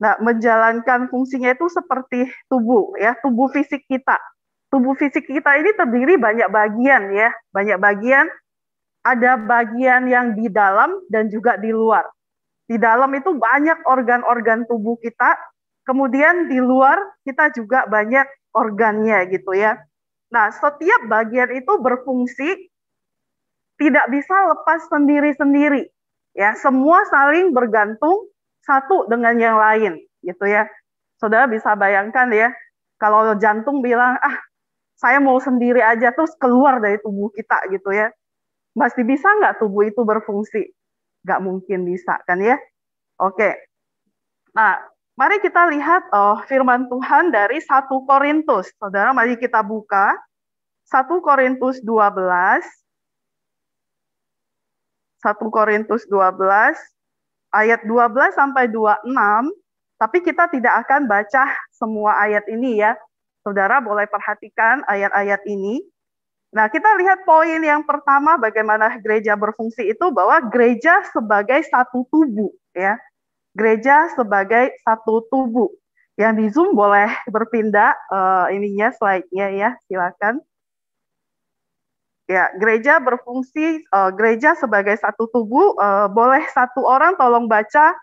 Nah, menjalankan fungsinya itu seperti tubuh ya, tubuh fisik kita. Tubuh fisik kita ini terdiri banyak bagian ya, banyak bagian. Ada bagian yang di dalam dan juga di luar. Di dalam itu banyak organ-organ tubuh kita, kemudian di luar kita juga banyak organnya gitu ya. Nah, setiap bagian itu berfungsi, tidak bisa lepas sendiri-sendiri. Ya, semua saling bergantung satu dengan yang lain gitu ya. Saudara bisa bayangkan ya, kalau jantung bilang, "Ah, saya mau sendiri aja," terus keluar dari tubuh kita gitu ya. Masih bisa nggak tubuh itu berfungsi? Nggak mungkin bisa kan ya. Oke, nah mari kita lihat firman Tuhan dari 1 Korintus. Saudara, mari kita buka 1 Korintus 12. 1 Korintus 12 ayat 12 sampai 26, tapi kita tidak akan baca semua ayat ini ya. Saudara boleh perhatikan ayat-ayat ini. Nah, kita lihat poin yang pertama, bagaimana gereja berfungsi itu, bahwa gereja sebagai satu tubuh ya. Gereja sebagai satu tubuh. Yang di Zoom boleh berpindah ininya, slide-nya ya, silakan. Ya, gereja berfungsi, gereja sebagai satu tubuh. Boleh satu orang tolong baca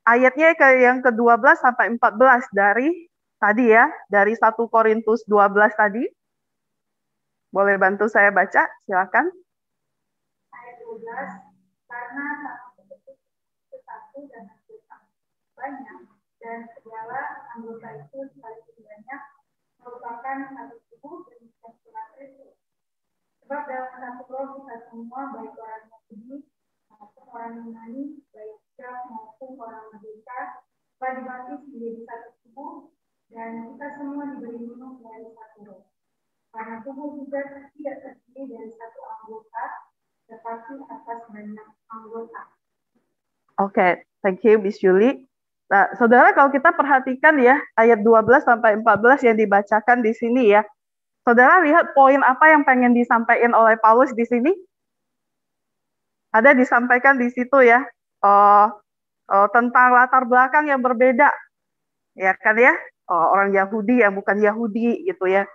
ayatnya yang ke-12 sampai 14 dari tadi ya, dari 1 Korintus 12 tadi. Boleh bantu saya baca, silakan. Ayat 12, karena satu dan banyak, dan segala anggota itu saling banyak, merupakan satu tubuh dan satu Kristus. Sebab dalam satu roh kita semua, baik orang Yahudi maupun orang Yunani, baik Jauh maupun orang merdeka, telah dibaptis menjadi satu tubuh, dan kita semua diberi minum dari satu roh. Karena tubuh juga tidak terdiri dari satu anggota, tetapi atas banyak anggota. Oke, thank you, Miss Julie. Nah, saudara, kalau kita perhatikan ya, ayat 12 sampai 14 yang dibacakan di sini ya. Saudara lihat poin apa yang pengen disampaikan oleh Paulus di sini? Ada disampaikan di situ ya, tentang latar belakang yang berbeda, ya kan ya, orang Yahudi yang bukan Yahudi gitu ya.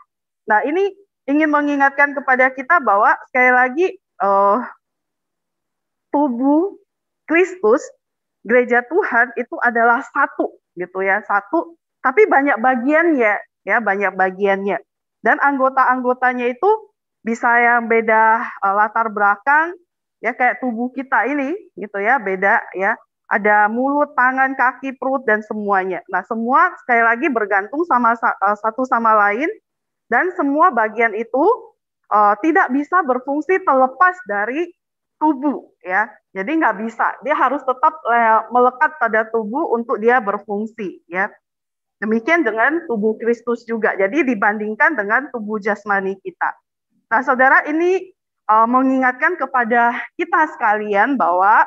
Nah, ini ingin mengingatkan kepada kita bahwa sekali lagi tubuh Kristus, gereja Tuhan itu adalah satu gitu ya, satu, tapi banyak bagiannya ya, banyak bagiannya. Dan anggota-anggotanya itu bisa yang beda latar belakang ya, kayak tubuh kita ini gitu ya, beda ya. Ada mulut, tangan, kaki, perut dan semuanya. Nah, semua sekali lagi bergantung sama satu sama lain, dan semua bagian itu tidak bisa berfungsi terlepas dari tubuh ya. Jadi nggak bisa, dia harus tetap melekat pada tubuh untuk dia berfungsi ya. Demikian dengan tubuh Kristus juga. Jadi dibandingkan dengan tubuh jasmani kita. Nah, saudara, ini mengingatkan kepada kita sekalian bahwa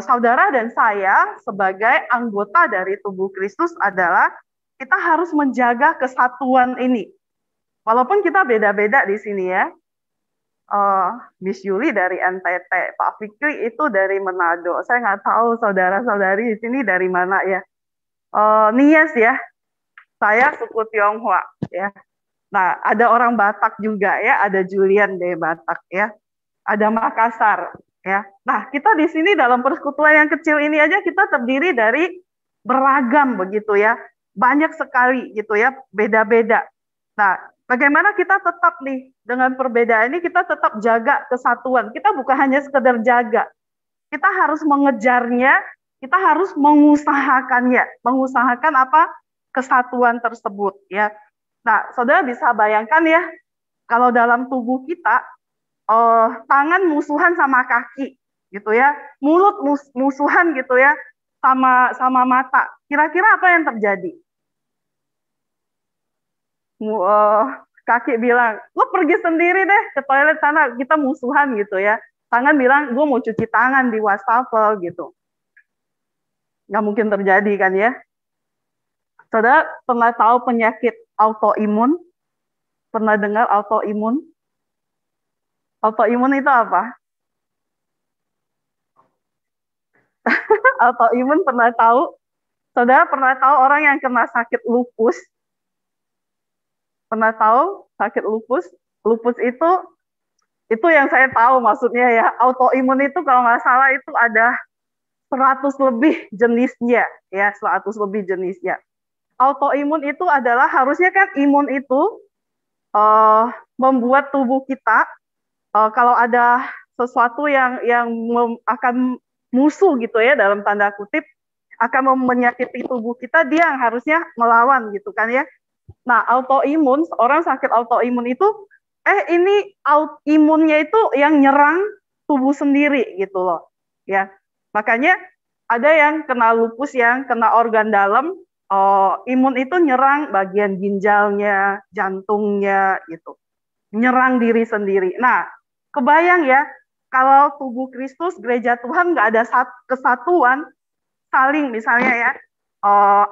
saudara dan saya sebagai anggota dari tubuh Kristus adalah kita harus menjaga kesatuan ini. Walaupun kita beda-beda di sini ya. Miss Yuli dari NTT, Pak Fikri itu dari Manado. Saya nggak tahu saudara-saudari di sini dari mana ya. Nias ya, saya suku Tionghoa ya. Nah, ada orang Batak juga ya, ada Julian dari Batak ya, ada Makassar ya. Nah, kita di sini dalam persekutuan yang kecil ini aja kita terdiri dari beragam begitu ya, banyak sekali gitu ya, beda-beda. Nah, bagaimana kita tetap nih dengan perbedaan ini kita tetap jaga kesatuan. Kita bukan hanya sekedar jaga, kita harus mengejarnya, kita harus mengusahakannya, mengusahakan apa? Kesatuan tersebut ya. Nah, saudara bisa bayangkan ya, kalau dalam tubuh kita, tangan musuhan sama kaki, gitu ya, mulut musuhan gitu ya, sama mata. Kira-kira apa yang terjadi? Kaki bilang, lo pergi sendiri deh ke toilet sana, kita musuhan gitu ya. Tangan bilang, gue mau cuci tangan di wastafel gitu. Nggak mungkin terjadi kan ya. Saudara pernah tahu penyakit autoimun? Pernah dengar autoimun? Autoimun itu apa? Autoimun pernah tahu? Saudara pernah tahu orang yang kena sakit lupus? Pernah tahu sakit lupus? Lupus itu yang saya tahu maksudnya ya, autoimun itu kalau nggak salah itu ada 100 lebih jenisnya, ya 100 lebih jenisnya. Autoimun itu adalah harusnya kan imun itu membuat tubuh kita kalau ada sesuatu yang akan musuh gitu ya dalam tanda kutip akan menyakiti tubuh kita, dia yang harusnya melawan gitu kan ya. Nah, autoimun, orang sakit autoimun itu ini imunnya itu yang nyerang tubuh sendiri gitu loh. Ya. Makanya ada yang kena lupus yang kena organ dalam, imun itu nyerang bagian ginjalnya, jantungnya gitu. Nyerang diri sendiri. Nah, kebayang ya, kalau tubuh Kristus, gereja Tuhan nggak ada kesatuan, saling misalnya ya,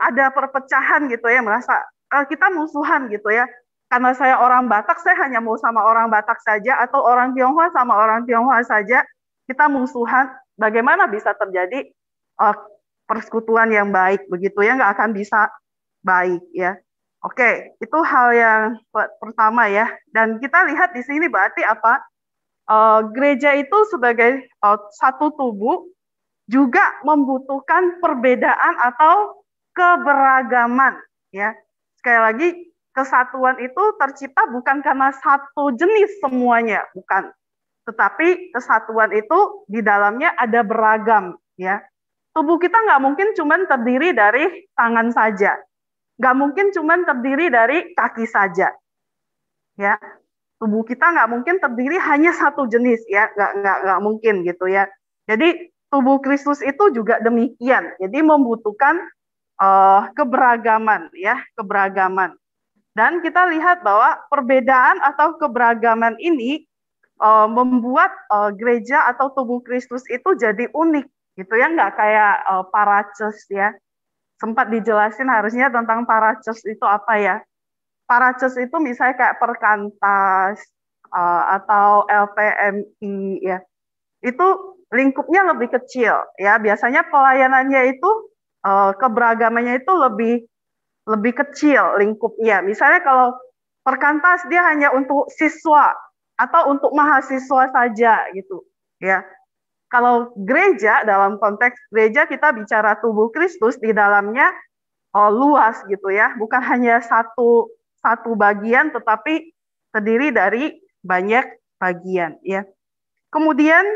ada perpecahan gitu ya, merasa kita musuhan gitu ya. Karena saya orang Batak, saya hanya mau sama orang Batak saja, atau orang Tionghoa sama orang Tionghoa saja, kita musuhan. Bagaimana bisa terjadi persekutuan yang baik begitu ya? Nggak akan bisa baik ya. Oke, itu hal yang pertama ya. Dan kita lihat di sini berarti apa? Gereja itu sebagai satu tubuh juga membutuhkan perbedaan atau keberagaman ya. Sekali lagi, kesatuan itu tercipta bukan karena satu jenis semuanya, bukan. Tetapi kesatuan itu di dalamnya ada beragam ya. Tubuh kita nggak mungkin cuma terdiri dari tangan saja. Nggak mungkin cuma terdiri dari kaki saja. Ya, tubuh kita nggak mungkin terdiri hanya satu jenis ya, nggak mungkin gitu ya. Jadi tubuh Kristus itu juga demikian. Jadi membutuhkan keberagaman ya, keberagaman. Dan kita lihat bahwa perbedaan atau keberagaman ini membuat gereja atau tubuh Kristus itu jadi unik gitu ya, nggak kayak para church ya. Sempat dijelasin harusnya tentang para church itu apa ya. Para church itu misalnya kayak Perkantas atau LPMI ya. Itu lingkupnya lebih kecil ya. Biasanya pelayanannya itu keberagamannya itu lebih kecil lingkupnya. Misalnya kalau Perkantas dia hanya untuk siswa atau untuk mahasiswa saja gitu ya. Kalau gereja, dalam konteks gereja kita bicara tubuh Kristus, di dalamnya luas gitu ya, bukan hanya satu bagian tetapi terdiri dari banyak bagian ya. Kemudian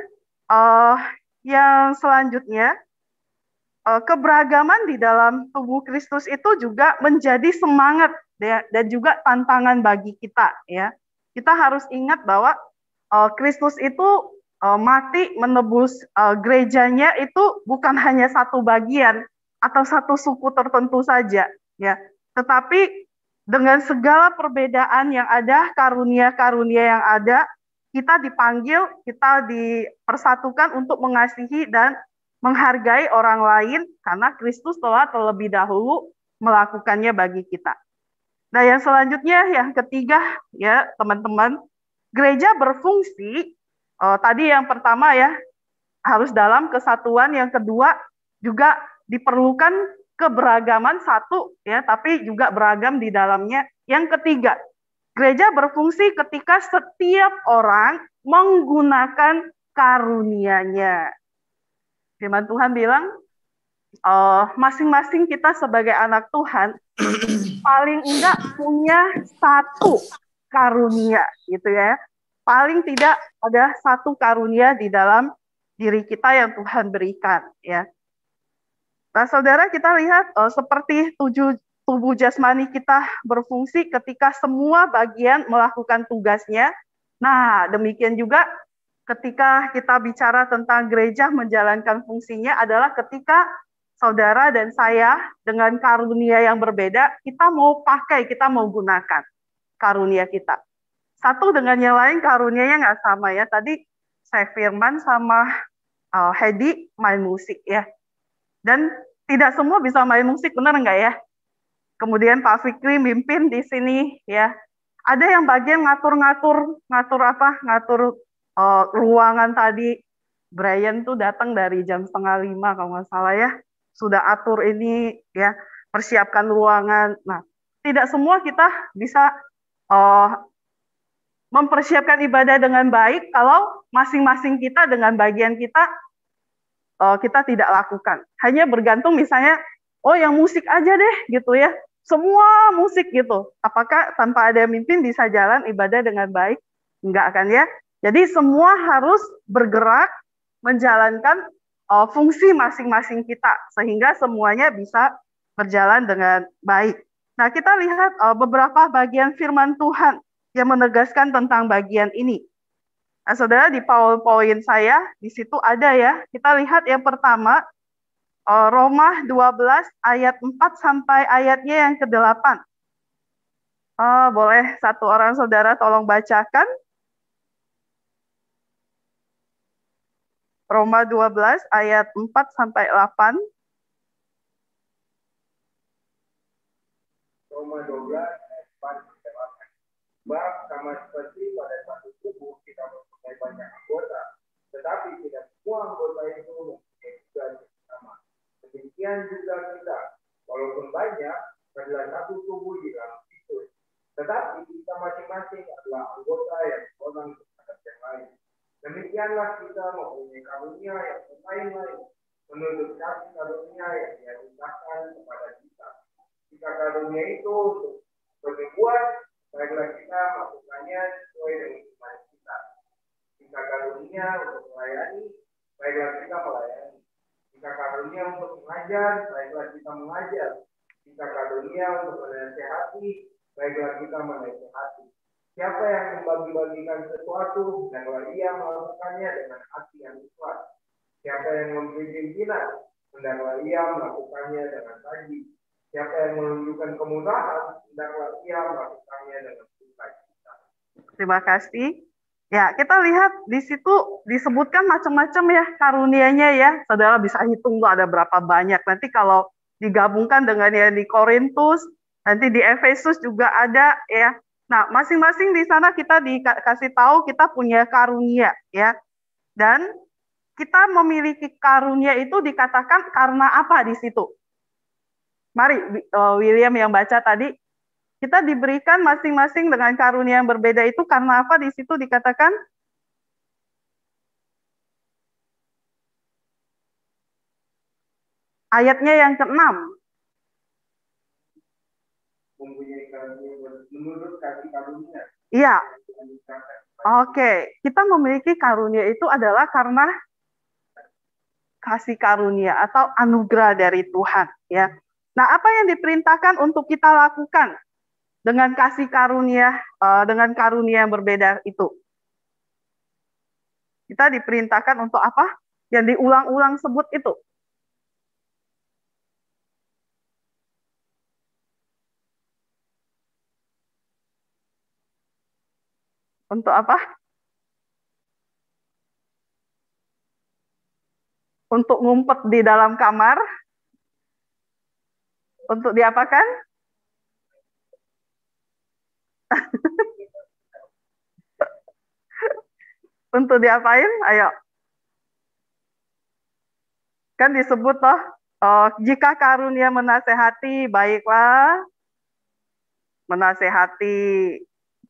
yang selanjutnya, keberagaman di dalam tubuh Kristus itu juga menjadi semangat ya, dan juga tantangan bagi kita ya. Kita harus ingat bahwa Kristus itu mati menebus gerejanya itu bukan hanya satu bagian atau satu suku tertentu saja ya, tetapi dengan segala perbedaan yang ada, karunia-karunia yang ada, kita dipanggil, kita dipersatukan untuk mengasihi dan menghargai orang lain karena Kristus telah terlebih dahulu melakukannya bagi kita. Nah, yang selanjutnya, yang ketiga ya teman-teman, gereja berfungsi, tadi yang pertama ya, harus dalam kesatuan, yang kedua juga diperlukan keberagaman satu ya, tapi juga beragam di dalamnya. Yang ketiga, gereja berfungsi ketika setiap orang menggunakan karunia-Nya. Firman Tuhan bilang, masing-masing kita sebagai anak Tuhan paling enggak punya satu karunia gitu ya. Paling tidak ada satu karunia di dalam diri kita yang Tuhan berikan ya. Nah, saudara, kita lihat seperti tubuh jasmani kita berfungsi ketika semua bagian melakukan tugasnya. Nah, demikian juga ketika kita bicara tentang gereja menjalankan fungsinya adalah ketika saudara dan saya dengan karunia yang berbeda, kita mau pakai, kita mau gunakan karunia kita. Satu dengan yang lain karunianya nggak sama ya. Tadi saya Firman sama Hedi main musik ya. Dan tidak semua bisa main musik, benar nggak ya? Kemudian Pak Fikri mimpin di sini ya. Ada yang bagian ngatur ruangan tadi. Brian tuh datang dari jam 4:30 kalau nggak salah ya. sudah atur ini ya, persiapkan ruangan. Nah, tidak semua kita bisa mempersiapkan ibadah dengan baik kalau masing-masing kita dengan bagian kita kita tidak lakukan. Hanya bergantung misalnya, oh yang musik aja deh gitu ya. Semua musik gitu. Apakah tanpa ada yang mimpin bisa jalan ibadah dengan baik? Enggak kan ya. Jadi semua harus bergerak menjalankan fungsi masing-masing kita sehingga semuanya bisa berjalan dengan baik. Nah, kita lihat beberapa bagian firman Tuhan yang menegaskan tentang bagian ini. Nah, saudara, di PowerPoint saya, di situ ada ya. Kita lihat yang pertama, Roma 12 ayat 4 sampai ayatnya yang ke-8. Boleh satu orang saudara tolong bacakan. Roma 12 ayat 4 sampai 8. Roma 12 ayat 4 sampai 8. Sebab sama seperti pada satu tubuh kita mempunyai banyak anggota, tetapi tidak semua anggota itu mempunyai tugas yang sama. Demikian juga kita, walaupun banyak, adalah satu tubuh di dalam Kristus. Tetapi kita masing-masing adalah anggota yang orang terhadap yang lain. Demikianlah kita mempunyai karunia yang lain-lain, menurut kasih karunia yang dianugerahkan kepada kita. Jika karunia itu untuk berbuat, baiklah kita melakukannya sesuai dengan iman kita. Jika karunia untuk melayani, baiklah kita melayani. Jika karunia untuk mengajar, baiklah kita mengajar. Jika karunia untuk menasihati, baiklah kita menasihati. Siapa yang membagi-bagikan sesuatu, hendaklah ia melakukannya dengan hati yang ikhlas. Siapa yang memberi pimpinan, hendaklah ia melakukannya dengan rajin. Siapa yang menunjukkan kemudahan, hendaklah ia melakukannya dengan sukacita. Terima kasih. Ya, kita lihat di situ disebutkan macam-macam ya karunianya ya. Saudara bisa hitung tuh ada berapa banyak. Nanti kalau digabungkan dengan yang di Korintus, nanti di Efesus juga ada ya. Nah, masing-masing di sana kita dikasih tahu kita punya karunia ya. Dan kita memiliki karunia itu dikatakan karena apa di situ? Mari William yang baca tadi, kita diberikan masing-masing dengan karunia yang berbeda itu karena apa di situ dikatakan? Ayatnya yang ke-6. Mempunyai karunia menurut kasih karunia. Iya. Oke, kita memiliki karunia itu adalah karena kasih karunia atau anugerah dari Tuhan ya. Nah, apa yang diperintahkan untuk kita lakukan dengan kasih karunia, dengan karunia yang berbeda itu? Kita diperintahkan untuk apa? Yang diulang-ulang sebut itu. Untuk apa? Untuk ngumpet di dalam kamar. Untuk diapakan? Untuk diapain? Ayo. Kan disebut toh, jika karunia menasehati, baiklah menasehati.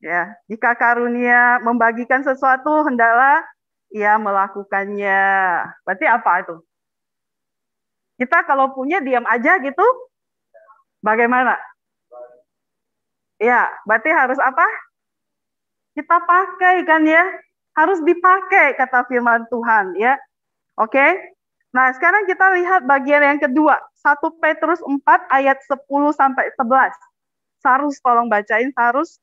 Ya, jika karunia membagikan sesuatu, hendaklah ia melakukannya. Berarti apa itu? Kita kalau punya diam aja gitu, bagaimana? Ya, berarti harus apa? Kita pakai kan ya? Harus dipakai kata firman Tuhan ya. Oke? Nah, sekarang kita lihat bagian yang kedua. 1 Petrus 4 ayat 10 sampai 11. Sarus tolong bacain, Sarus.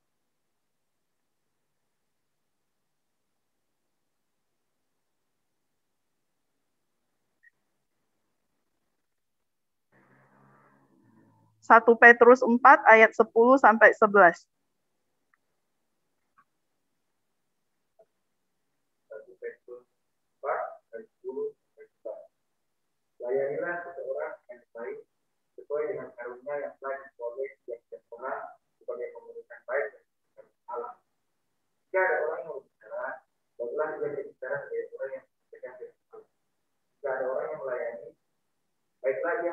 Satu Petrus 4 ayat 10 sampai 11. Layanilah seseorang yang baik sesuai dengan karunia yang telah diperoleh setiap orang sebagai pemerintahan baik dan Allah. Jika ada orang yang berbicara, baiklah dia berbicara sebagai orang yang berbicara dengan Allah. Jika ada orang yang melayani, baiklah dia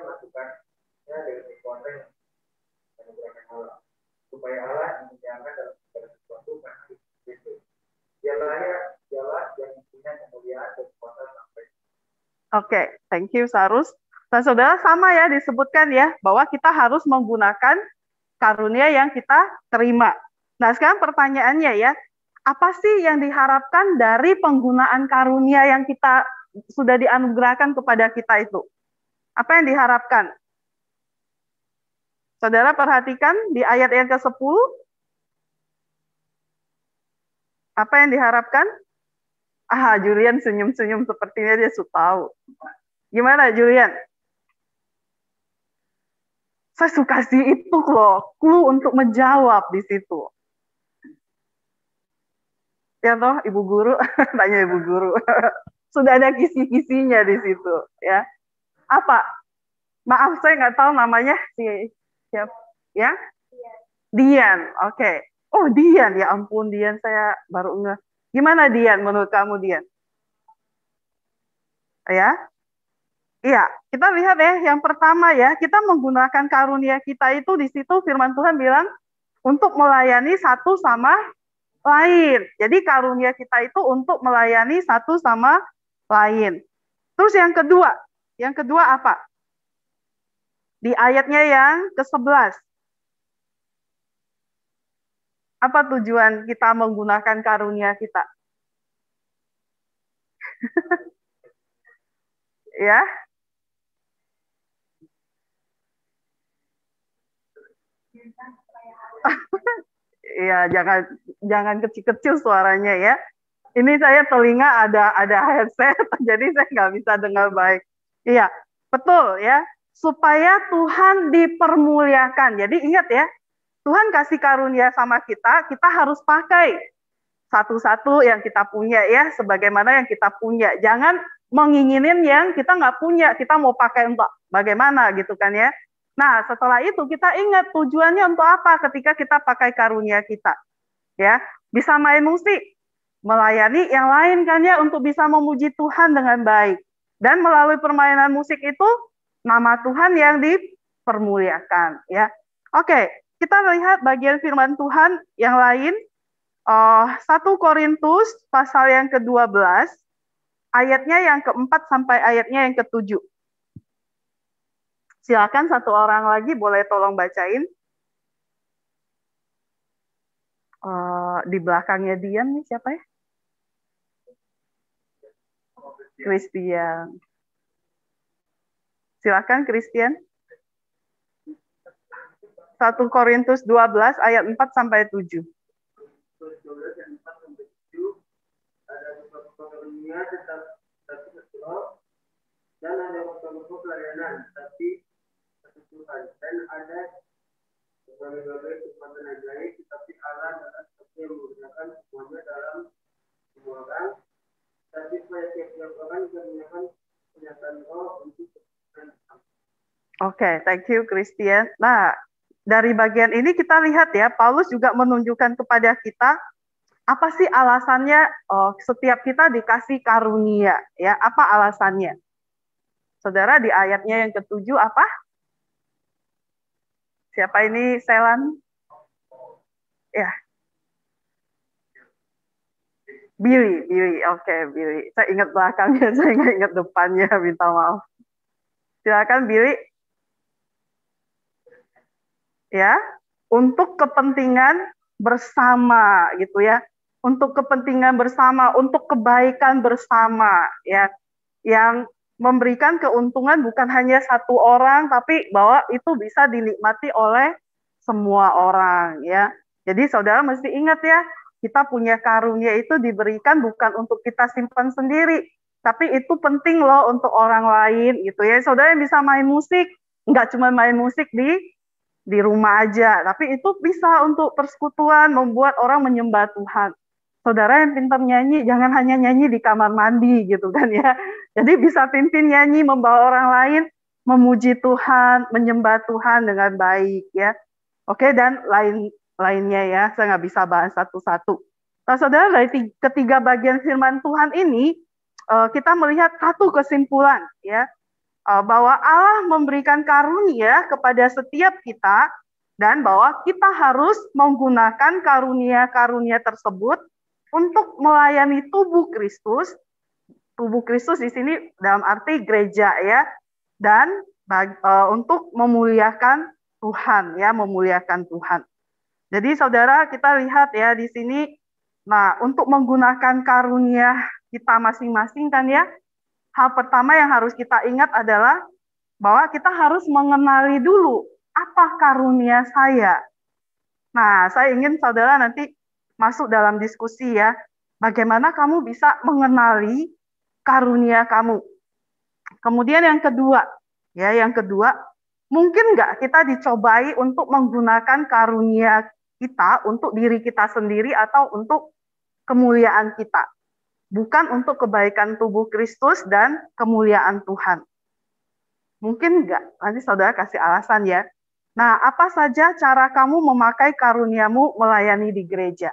Oke, thank you Sarus. Nah, saudara sama ya disebutkan ya bahwa kita harus menggunakan karunia yang kita terima. Nah, sekarang pertanyaannya ya, apa sih yang diharapkan dari penggunaan karunia yang kita sudah dianugerahkan kepada kita itu? Apa yang diharapkan? Saudara perhatikan di ayat yang ke-10. Apa yang diharapkan? Julian senyum-senyum sepertinya dia sudah tahu. Gimana Julian? Saya suka sih itu loh, clue untuk menjawab di situ. Ya toh, Ibu Guru, tanya Ibu Guru. Sudah ada kisi-kisinya di situ, ya. Apa? Maaf, saya nggak tahu namanya siapa, ya? Dian, oke. Oh, Dian, ya ampun Dian, saya baru ngeh. Gimana Dian, menurut kamu Dian? Ya, iya, kita lihat ya, yang pertama ya, kita menggunakan karunia kita itu di situ firman Tuhan bilang untuk melayani satu sama lain. Jadi karunia kita itu untuk melayani satu sama lain. Terus yang kedua apa? Di ayatnya yang ke-11. Apa tujuan kita menggunakan karunia kita? Ya, ya jangan kecil-kecil suaranya ya. Ini saya telinga ada headset, jadi saya nggak bisa dengar baik. Iya, betul ya. Supaya Tuhan dipermuliakan. Jadi ingat ya, Tuhan kasih karunia sama kita, kita harus pakai satu-satu yang kita punya ya, sebagaimana yang kita punya. Jangan menginginin yang kita nggak punya, kita mau pakai untuk bagaimana gitu kan ya. Nah, setelah itu kita ingat tujuannya untuk apa ketika kita pakai karunia kita. Ya, bisa main musik, melayani yang lain kan ya untuk bisa memuji Tuhan dengan baik. Dan melalui permainan musik itu nama Tuhan yang dipermuliakan ya. Oke, kita lihat bagian firman Tuhan yang lain. 1 Korintus pasal yang ke-12 ayatnya yang ke-4 sampai ayatnya yang ke-7. Silakan satu orang lagi boleh tolong bacain. Di belakangnya Dian nih siapa ya? Christian. Silakan Christian. 1 Korintus 12 ayat 4 sampai 7. Ada beberapa karunia tapi satu roh, dan ada beberapa pelayanan tapi satu Tuhan, dan ada berbagai kekuatan ajaib, tetapi Allah adalah satu yang menggunakan semuanya dalam semua orang, tapi supaya tiap-tiap orang bisa menggunakan kenyataan roh untuk kepentingan. Oke, thank you Christian. Nah, dari bagian ini kita lihat ya, Paulus juga menunjukkan kepada kita apa sih alasannya setiap kita dikasih karunia ya? Apa alasannya? Saudara di ayatnya yang ke-7 apa? Siapa ini Selan? Ya. Billy. Oke, Billy. Saya ingat belakangnya, saya nggak ingat depannya, minta maaf. Silakan Billy. Ya, untuk kepentingan bersama gitu ya. Untuk kepentingan bersama, untuk kebaikan bersama ya. Yang memberikan keuntungan bukan hanya satu orang, tapi bahwa itu bisa dinikmati oleh semua orang ya. Jadi saudara mesti ingat ya, kita punya karunia itu diberikan bukan untuk kita simpan sendiri, tapi itu penting loh untuk orang lain gitu ya. Saudara yang bisa main musik, nggak cuma main musik di rumah aja, tapi itu bisa untuk persekutuan, membuat orang menyembah Tuhan. Saudara yang pintar nyanyi, jangan hanya nyanyi di kamar mandi gitu kan ya. Jadi bisa pimpin nyanyi, membawa orang lain, memuji Tuhan, menyembah Tuhan dengan baik ya. Oke, dan lainnya ya, saya nggak bisa bahas satu-satu. Nah saudara, dari ketiga bagian firman Tuhan ini, kita melihat satu kesimpulan ya, bahwa Allah memberikan karunia kepada setiap kita, dan bahwa kita harus menggunakan karunia-karunia tersebut untuk melayani tubuh Kristus tubuh Kristus di sini dalam arti gereja ya, dan untuk memuliakan Tuhan ya, memuliakan Tuhan. Jadi saudara, kita lihat ya di sini, nah untuk menggunakan karunia kita masing-masing kan ya, hal pertama yang harus kita ingat adalah bahwa kita harus mengenali dulu apa karunia saya. Nah, saya ingin saudara nanti masuk dalam diskusi ya, bagaimana kamu bisa mengenali karunia kamu. Kemudian yang kedua, mungkin nggak kita dicobai untuk menggunakan karunia kita untuk diri kita sendiri atau untuk kemuliaan kita, bukan untuk kebaikan tubuh Kristus dan kemuliaan Tuhan. Mungkin nggak? Nanti saudara kasih alasan ya. Nah, apa saja cara kamu memakai karuniamu melayani di gereja?